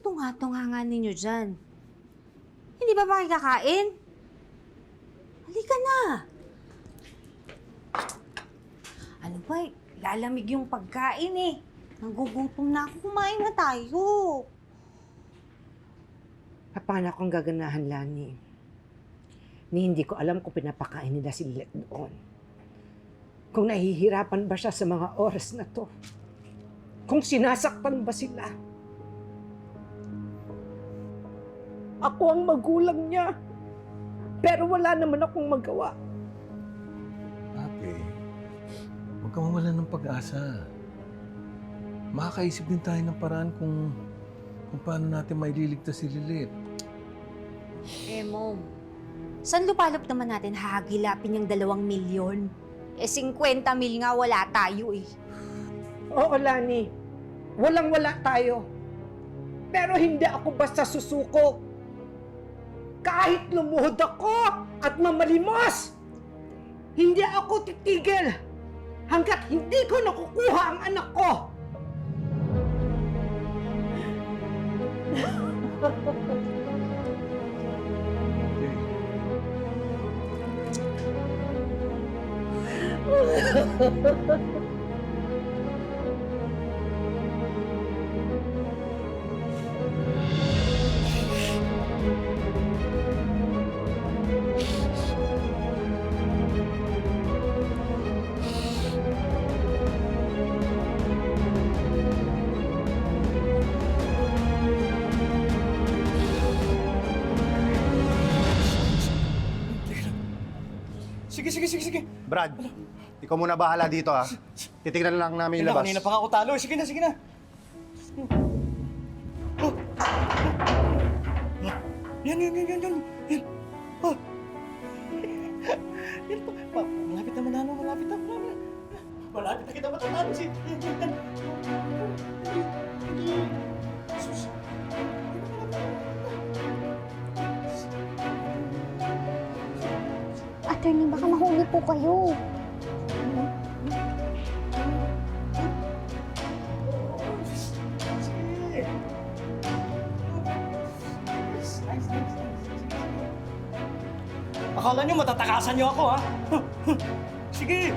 tunga-tunga nga ninyo dyan? Hindi ba makikakain? Halika na! Ano ba, lalamig yung pagkain eh. Nagugutom na ako. Kumain na tayo. Paano akong gaganahan, Lani? Ni hindi ko alam kung pinapakain nila si Lilet doon. Kung nahihirapan ba siya sa mga oras na to. Kung sinasaktan ba sila. Ako ang magulang niya. Pero wala naman akong magawa. Ate, huwag ka mawalan ng pag-asa. Makakaisip din tayo ng paraan kung paano natin maililigtas si Lilet. Mom, saan lupalop naman natin hahagilapin yung 2 milyon? 50 mil nga wala tayo eh. Oo, Lani. Walang-wala tayo. Pero hindi ako basta susuko. Kahit lumuhod ako at mamalimos, hindi ako titigil hanggat hindi ko nakukuha ang anak ko. Sige. Brad, ikaw muna bahala dito ha. Titignan lang namin yung labas. Kanina pa nga ako talo. Sige na. Oh. Yan. Oh. Yan pa. Malapit na manalo. Malapit na kita matatalo. Yan. Sus. Attorney, baka mahuli po kayo. Akala nyo matatakasan nyo ako, ha? Sige!